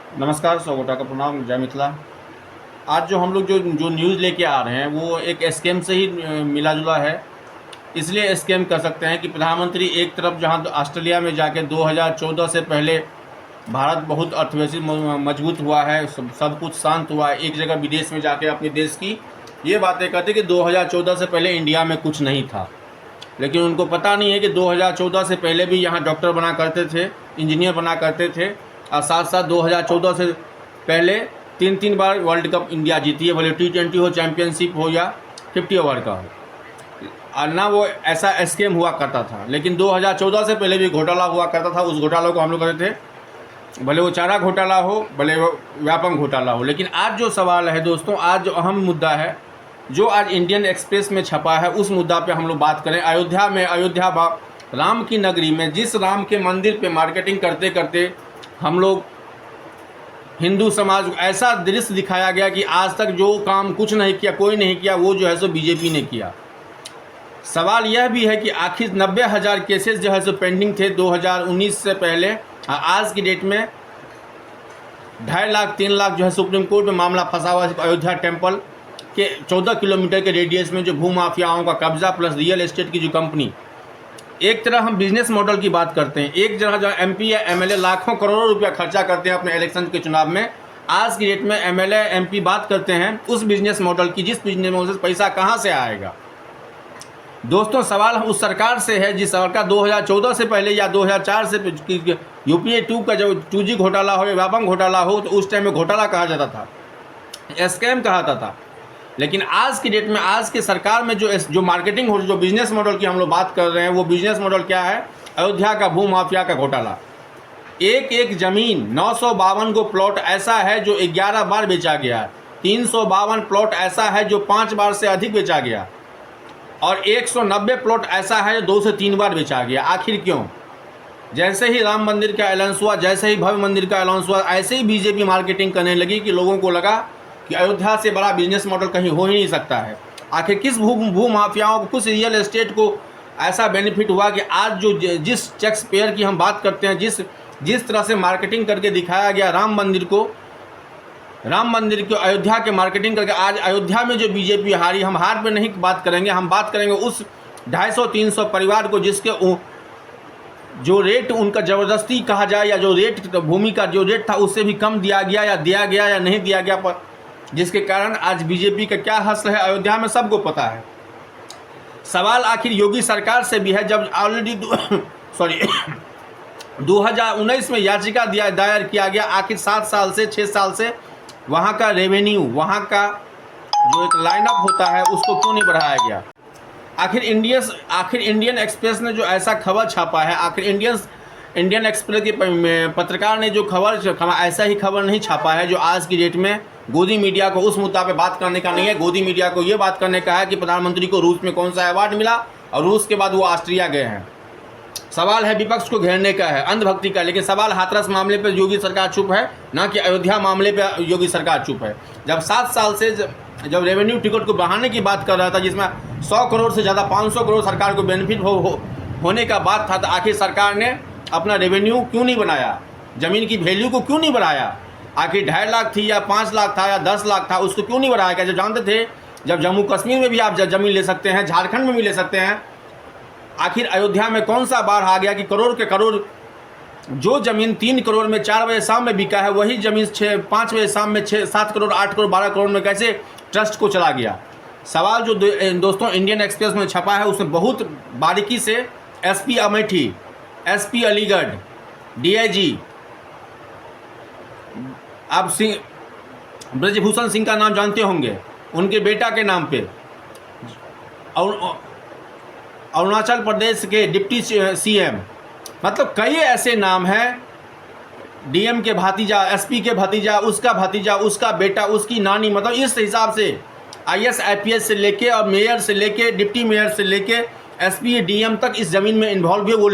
नमस्कार, सौगोटा का प्रणाम, जय मिथिला। आज जो हम लोग जो न्यूज़ लेके आ रहे हैं वो एक स्कैम से ही मिला जुला है। इसलिए स्कैम कर सकते हैं कि प्रधानमंत्री एक तरफ जहां ऑस्ट्रेलिया में जाके 2014 से पहले भारत बहुत अर्थव्यवस्थित मजबूत हुआ है, सब कुछ शांत हुआ है, एक जगह विदेश में जाके अपने देश की ये बातें करते कि 2014 से पहले इंडिया में कुछ नहीं था। लेकिन उनको पता नहीं है कि 2014 से पहले भी यहाँ डॉक्टर बना करते थे, इंजीनियर बना करते थे, और साथ साथ 2014 से पहले तीन तीन बार वर्ल्ड कप इंडिया जीती है, भले T20 हो, चैंपियनशिप हो या 50 ओवर का हो। और ना वो ऐसा स्कैम हुआ करता था। लेकिन 2014 से पहले भी घोटाला हुआ करता था। उस घोटालों को हम लोग कहते थे, भले वो चारा घोटाला हो, भले वो व्यापक घोटाला हो। लेकिन आज जो सवाल है दोस्तों, आज जो अहम मुद्दा है जो आज इंडियन एक्सप्रेस में छपा है, उस मुद्दा पे हम लोग बात करें। अयोध्या में, राम की नगरी में, जिस राम के मंदिर पे मार्केटिंग करते करते हम लोग हिंदू समाज को ऐसा दृश्य दिखाया गया कि आज तक जो काम कुछ नहीं किया, कोई नहीं किया, वो जो है सो बीजेपी ने किया। सवाल यह भी है कि आखिर 90,000 केसेस जो है सो पेंडिंग थे 2019 से पहले, आज की डेट में 2.5 लाख 3 लाख जो है सुप्रीम कोर्ट में मामला फंसा हुआ है। अयोध्या टेम्पल के 14 किलोमीटर के रेडियस में जो भूमाफियाओं का कब्जा प्लस रियल एस्टेट की जो कंपनी, एक तरह हम बिजनेस मॉडल की बात करते हैं, एक जगह जहाँ एमपी या एमएलए लाखों करोड़ों रुपया खर्चा करते हैं अपने इलेक्शन के चुनाव में, आज की डेट में एमएलए एमपी बात करते हैं उस बिजनेस मॉडल की, जिस बिजनेस मॉडल से पैसा कहाँ से आएगा। दोस्तों, सवाल उस सरकार से है जिस सरकार 2014 से पहले या 2004 से यूपीए 2 का जब 2G घोटाला हो या व्यापक घोटाला हो, तो उस टाइम में घोटाला कहा जाता था, स्कैम कहा जाता था। लेकिन आज की डेट में, आज की सरकार में जो मार्केटिंग हो, जो बिजनेस मॉडल की हम लोग बात कर रहे हैं, वो बिजनेस मॉडल क्या है? अयोध्या का भू माफिया का घोटाला। एक एक ज़मीन 952 को प्लॉट ऐसा है जो 11 बार बेचा गया, 352 प्लॉट ऐसा है जो 5 बार से अधिक बेचा गया, और 190 प्लॉट ऐसा है जो 2 से 3 बार बेचा गया। आखिर क्यों? जैसे ही राम मंदिर का ऐलान हुआ, जैसे ही भव्य मंदिर का ऐलान हुआ, ऐसे ही बीजेपी मार्केटिंग करने लगी कि लोगों को लगा कि अयोध्या से बड़ा बिजनेस मॉडल कहीं हो ही नहीं सकता है। आखिर किस भू माफियाओं को, किस रियल एस्टेट को ऐसा बेनिफिट हुआ कि आज जो जिस टैक्स पेयर की हम बात करते हैं, जिस तरह से मार्केटिंग करके दिखाया गया राम मंदिर को अयोध्या के मार्केटिंग करके, आज अयोध्या में जो बीजेपी हारी, हम हार पे नहीं बात करेंगे, हम बात करेंगे उस 250-300 परिवार को जिसके जो रेट उनका ज़बरदस्ती कहा जाए, या जो रेट भूमि का जो रेट था उससे भी कम दिया गया या नहीं दिया गया, पर जिसके कारण आज बीजेपी का क्या हश्र है अयोध्या में सबको पता है। सवाल आखिर योगी सरकार से भी है, जब ऑलरेडी 2019 में याचिका दायर किया गया, आखिर 7 साल से 6 साल से वहाँ का रेवेन्यू, वहाँ का जो एक लाइनअप होता है उसको क्यों नहीं बढ़ाया गया? आखिर इंडियन एक्सप्रेस ने जो ऐसा खबर छापा है, आखिर इंडियन एक्सप्रेस के पत्रकार ने जो ऐसा ही खबर नहीं छापा है जो आज की डेट में गोदी मीडिया को उस मुद्दा पे बात करने का नहीं है। गोदी मीडिया को ये बात करने का है कि प्रधानमंत्री को रूस में कौन सा अवार्ड मिला, और रूस के बाद वो ऑस्ट्रिया गए हैं। सवाल है विपक्ष को घेरने का है, अंधभक्ति का। लेकिन सवाल हाथरस मामले पर योगी सरकार चुप है, ना कि अयोध्या मामले पर योगी सरकार चुप है। जब 7 साल से जब रेवेन्यू टिकट को बढ़ाने की बात कर रहा था, जिसमें 100 करोड़ से ज़्यादा 500 करोड़ सरकार को बेनिफिट होने का बात था, तो आखिर सरकार ने अपना रेवेन्यू क्यों नहीं बनाया? ज़मीन की वैल्यू को क्यों नहीं बढ़ाया? आखिर 2.5 लाख थी या 5 लाख था या 10 लाख था, उसको क्यों नहीं बढ़ाया गया? जब जानते थे जब जम्मू कश्मीर में भी आप ज़मीन ले सकते हैं, झारखंड में भी ले सकते हैं, आखिर अयोध्या में कौन सा बार आ गया कि करोड़ के करोड़ जो ज़मीन 3 करोड़ में 4 बजे शाम में बिका है, वही ज़मीन 5 बजे शाम में 7 करोड़ 8 करोड़ 12 करोड़ में कैसे ट्रस्ट को चला गया? सवाल जो दोस्तों इंडियन एक्सप्रेस में छपा है, उसमें बहुत बारीकी से SP Amethi, SP Aligarh, DIG आप ब्रजभूषण सिंह का नाम जानते होंगे, उनके बेटा के नाम पे अरुणाचल प्रदेश के डिप्टी सीएम, मतलब कई ऐसे नाम हैं, डीएम के भतीजा, एसपी के भतीजा, उसका बेटा, उसकी नानी, मतलब इस हिसाब से आईएएस आईपीएस से लेके और मेयर से लेके डिप्टी मेयर से लेके एसपी डीएम तक इस ज़मीन में इन्वॉल्व हुए। वो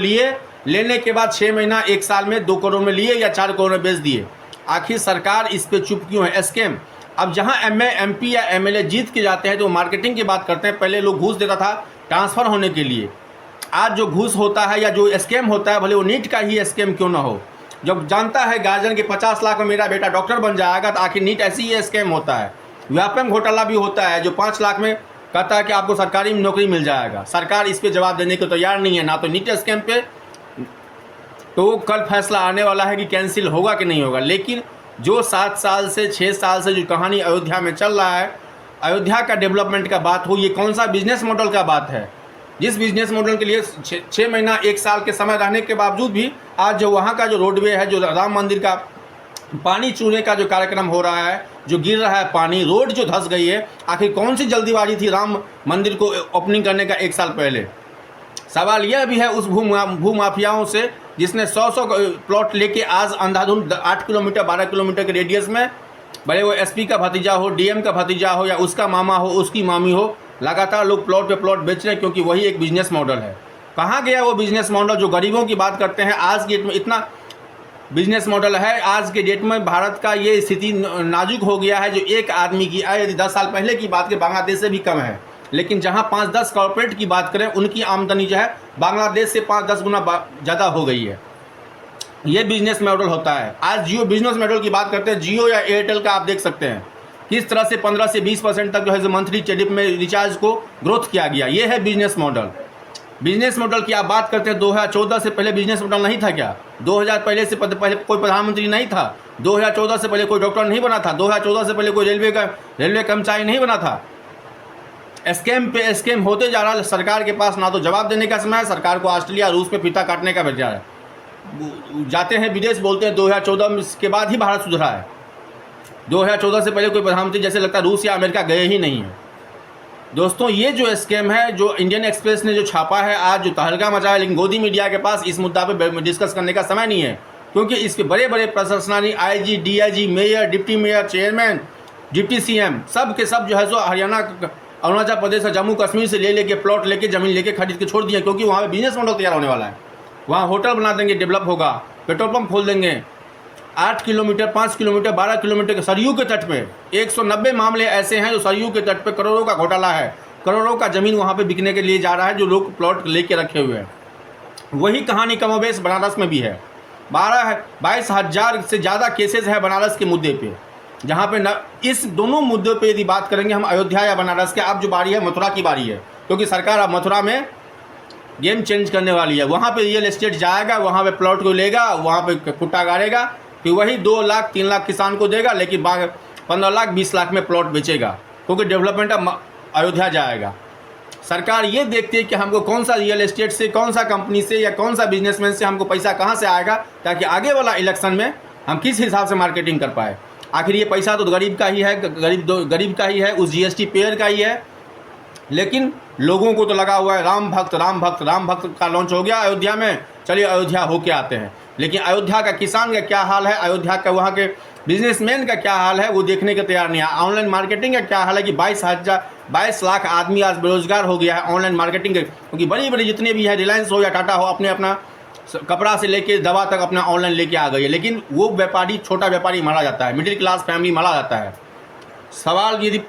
लेने के बाद 6 महीना 1 साल में 2 करोड़ में लिए या 4 करोड़ में बेच दिए। आखिर सरकार इस पे चुप क्यों है? स्कैम। अब जहां एमपी या एमएलए जीत के जाते हैं तो मार्केटिंग की बात करते हैं। पहले लोग घूस देता था ट्रांसफ़र होने के लिए, आज जो घूस होता है या जो स्कैम होता है, भले वो नीट का ही स्कैम क्यों ना हो, जब जानता है गार्जियन के 50 लाख में मेरा बेटा डॉक्टर बन जाएगा, तो आखिर नीट ऐसी ही स्कैम होता है। व्यापम घोटाला भी होता है जो 5 लाख में कहता है कि आपको सरकारी नौकरी मिल जाएगा। सरकार इस पे जवाब देने को तैयार नहीं है, ना तो नीट स्कैम पे। तो कल फैसला आने वाला है कि कैंसिल होगा कि नहीं होगा। लेकिन जो 7 साल से 6 साल से जो कहानी अयोध्या में चल रहा है, अयोध्या का डेवलपमेंट का बात हो, ये कौन सा बिजनेस मॉडल का बात है? जिस बिजनेस मॉडल के लिए 6 महीना 1 साल के समय रहने के बावजूद भी आज जो वहाँ का जो रोडवे है, जो राम मंदिर का पानी चूने का जो कार्यक्रम हो रहा है, जो गिर रहा है पानी, रोड जो धंस गई है, आखिर कौन सी जल्दीबाजी थी राम मंदिर को ओपनिंग करने का 1 साल पहले? सवाल यह भी है उस भूमाफियाओं से जिसने 100 प्लॉट लेके आज अंधाधुंध 8 किलोमीटर 12 किलोमीटर के रेडियस में, भले वो एसपी का भतीजा हो, डीएम का भतीजा हो, या उसका मामा हो, उसकी मामी हो, लगातार लोग प्लॉट पे प्लॉट बेच रहे हैं, क्योंकि वही एक बिजनेस मॉडल है। कहाँ गया वो बिजनेस मॉडल जो गरीबों की बात करते हैं? आज के डेट में इतना बिजनेस मॉडल है, आज के डेट में भारत का ये स्थिति नाजुक हो गया है, जो एक आदमी की आय यदि 10 साल पहले की बात करें बांग्लादेश से भी कम है। लेकिन जहां 5-10 कॉर्पोरेट की बात करें, उनकी आमदनी जो है बांग्लादेश से 5-10 गुना ज़्यादा हो गई है। ये बिजनेस मॉडल होता है। आज जियो बिजनेस मॉडल की बात करते हैं, जियो या एयरटेल का आप देख सकते हैं किस तरह से 15 से 20% तक जो है मंथली टेरिफ में रिचार्ज को ग्रोथ किया गया। ये है बिजनेस मॉडल। बिजनेस मॉडल की आप बात करते हैं, 2014 से पहले बिजनेस मॉडल नहीं था क्या? 2000 पहले से पहले कोई प्रधानमंत्री नहीं था, 2014 से पहले कोई डॉक्टर नहीं बना था, 2014 से पहले कोई रेलवे कर्मचारी नहीं बना था। स्कैम पे स्कैम होते जा रहा है। सरकार के पास ना तो जवाब देने का समय है, सरकार को ऑस्ट्रेलिया रूस पे फीता काटने का भेजा है। जाते हैं विदेश, बोलते हैं 2014 के बाद ही भारत सुधरा है। 2014 से पहले कोई प्रधानमंत्री जैसे लगता है रूस या अमेरिका गए ही नहीं है। दोस्तों, ये जो स्कैम है, जो इंडियन एक्सप्रेस ने जो छापा है, आज जो तहलका मचा है, लेकिन गोदी मीडिया के पास इस मुद्दा पे डिस्कस करने का समय नहीं है, क्योंकि इसके बड़े बड़े प्रशासनिक IG, DIG, mayor, deputy mayor, chairman, deputy CM, सब के सब जो है सो हरियाणा, अरुणाचल प्रदेश और जम्मू कश्मीर से लेके प्लॉट लेके ज़मीन लेके खरीद के छोड़ दिए, क्योंकि वहाँ पे बिजनेस मॉडल तैयार होने वाला है। वहाँ होटल बना देंगे, डेवलप होगा, पेट्रोल पंप खोल देंगे। 8 किलोमीटर, 5 किलोमीटर, 12 किलोमीटर के सरयू के तट पे 190 मामले ऐसे हैं जो सरयू के तट पे करोड़ों का घोटाला है, करोड़ों का ज़मीन वहाँ पे बिकने के लिए जा रहा है, जो लोग प्लॉट लेके रखे हुए हैं। वही कहानी कमोबेश बनारस में भी है। 22,000 से ज़्यादा केसेज है बनारस के मुद्दे पे, जहाँ पे इस दोनों मुद्दों पे यदि बात करेंगे हम अयोध्या या बनारस के, अब जो बारी है मथुरा की बारी है, क्योंकि सरकार अब मथुरा में गेम चेंज करने वाली है। वहाँ पे रियल एस्टेट जाएगा, वहाँ पे प्लॉट को लेगा, वहाँ पे कुट्टा गाड़ेगा, फिर वही 2 लाख 3 लाख किसान को देगा, लेकिन 15 लाख 20 लाख में प्लॉट बेचेगा, क्योंकि डेवलपमेंट अब अयोध्या जाएगा। सरकार ये देखती है कि हमको कौन सा रियल एस्टेट से, कौन सा कंपनी से या कौन सा बिजनेसमैन से हमको पैसा कहाँ से आएगा, ताकि आगे वाला इलेक्शन में हम किस हिसाब से मार्केटिंग कर पाए। आखिर ये पैसा तो गरीब का ही है, गरीब का ही है, उस जीएसटी पेयर का ही है। लेकिन लोगों को तो लगा हुआ है राम भक्त का लॉन्च हो गया अयोध्या में, चलिए अयोध्या होके आते हैं। लेकिन अयोध्या का किसान का क्या हाल है, अयोध्या का वहाँ के बिजनेसमैन का क्या हाल है, वो देखने के तैयार नहीं है। ऑनलाइन मार्केटिंग का क्या हाल है कि 22 लाख आदमी आज बेरोजगार हो गया है ऑनलाइन मार्केटिंग के, क्योंकि बड़ी बड़ी जितने भी है, रिलायंस हो या टाटा हो, अपने अपना कपड़ा से लेके दवा तक अपना ऑनलाइन लेके आ गई है। लेकिन वो व्यापारी, छोटा व्यापारी मारा जाता है, मिडिल क्लास फैमिली मारा जाता है। सवाल यदि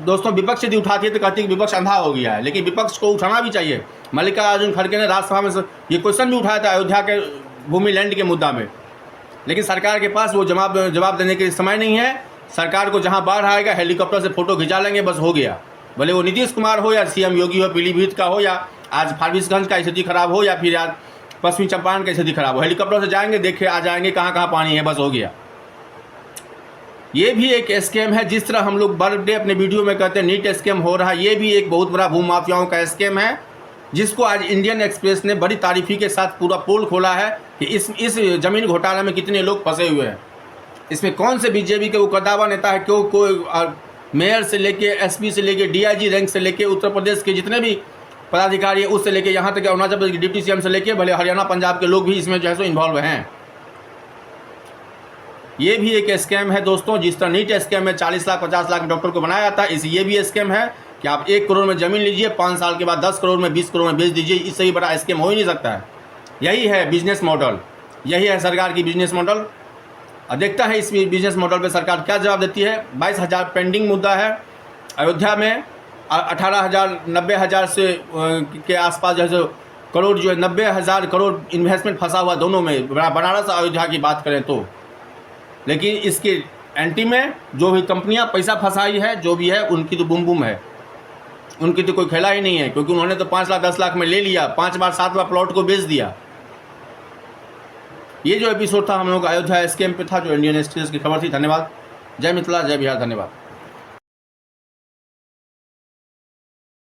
दोस्तों विपक्ष यदि उठाती है तो कहती है कि विपक्ष अंधा हो गया है, लेकिन विपक्ष को उठाना भी चाहिए। मल्लिकार्जुन खड़गे ने राज्यसभा में ये क्वेश्चन भी उठाया था अयोध्या के भूमि लैंड के मुद्दा में, लेकिन सरकार के पास वो जवाब देने के समय नहीं है। सरकार को जहां बाढ़ आएगा हेलीकॉप्टर से फोटो खिंचा लेंगे, बस हो गया। भले वो नीतीश कुमार हो या सीएम योगी हो, पीलीभीत का हो, या आज फारबिसगंज का स्थिति खराब हो, या फिर आज पश्चिमी चंपारण की स्थिति खराब हो, हेलीकॉप्टर से जाएंगे, देखे आ जाएंगे कहाँ कहाँ पानी है, बस हो गया। ये भी एक स्कैम है। जिस तरह हम लोग बर्थडे अपने वीडियो में कहते हैं नीट स्कैम हो रहा है, ये भी एक बहुत बड़ा भूमाफियाओं का स्कैम है, जिसको आज इंडियन एक्सप्रेस ने बड़ी तारीफी के साथ पूरा पोल खोला है कि इस जमीन घोटाले में कितने लोग फंसे हुए हैं। इसमें कौन से बीजेपी के वो कदावा नेता है, क्यों कोई मेयर से लेके एसपी से लेके डीआईजी रैंक से लेके उत्तर प्रदेश के जितने भी पदाधिकारी है उससे लेके यहाँ तक अरुणाचल प्रदेश के डिप्टी सीएम से लेके भले हरियाणा पंजाब के लोग भी इसमें जो है सो इन्वॉल्व हैं। ये भी एक स्कैम है दोस्तों। जिस तरह नीट स्कैम में 40 लाख 50 लाख डॉक्टर को बनाया जाता है, इस ये भी स्कैम है कि आप 1 करोड़ में ज़मीन लीजिए, 5 साल के बाद 10 करोड़ में 20 करोड़ में बेच दीजिए। इससे ही बड़ा स्कैम हो ही नहीं सकता है। यही है बिजनेस मॉडल, यही है सरकार की बिजनेस मॉडल। अब देखता है इस बिजनेस मॉडल पे सरकार क्या जवाब देती है। 22,000 पेंडिंग मुद्दा है अयोध्या में, 18,000 90,000 से के आसपास जो है करोड़ जो है 90,000 करोड़ इन्वेस्टमेंट फंसा हुआ दोनों में, बनारस और अयोध्या की बात करें तो। लेकिन इसके एंटी में जो भी कंपनियां पैसा फंसाई है, जो भी है, उनकी तो बुम बुम है, उनकी तो कोई खेला ही नहीं है, क्योंकि उन्होंने तो 5 लाख 10 लाख में ले लिया, 5 बार 7 बार प्लॉट को बेच दिया। ये जो एपिसोड था हम लोग का अयोध्या स्कैम पे था, जो इंडियन एक्सप्रेस की खबर थी। धन्यवाद। जय मिथिला, जय बिहार, धन्यवाद।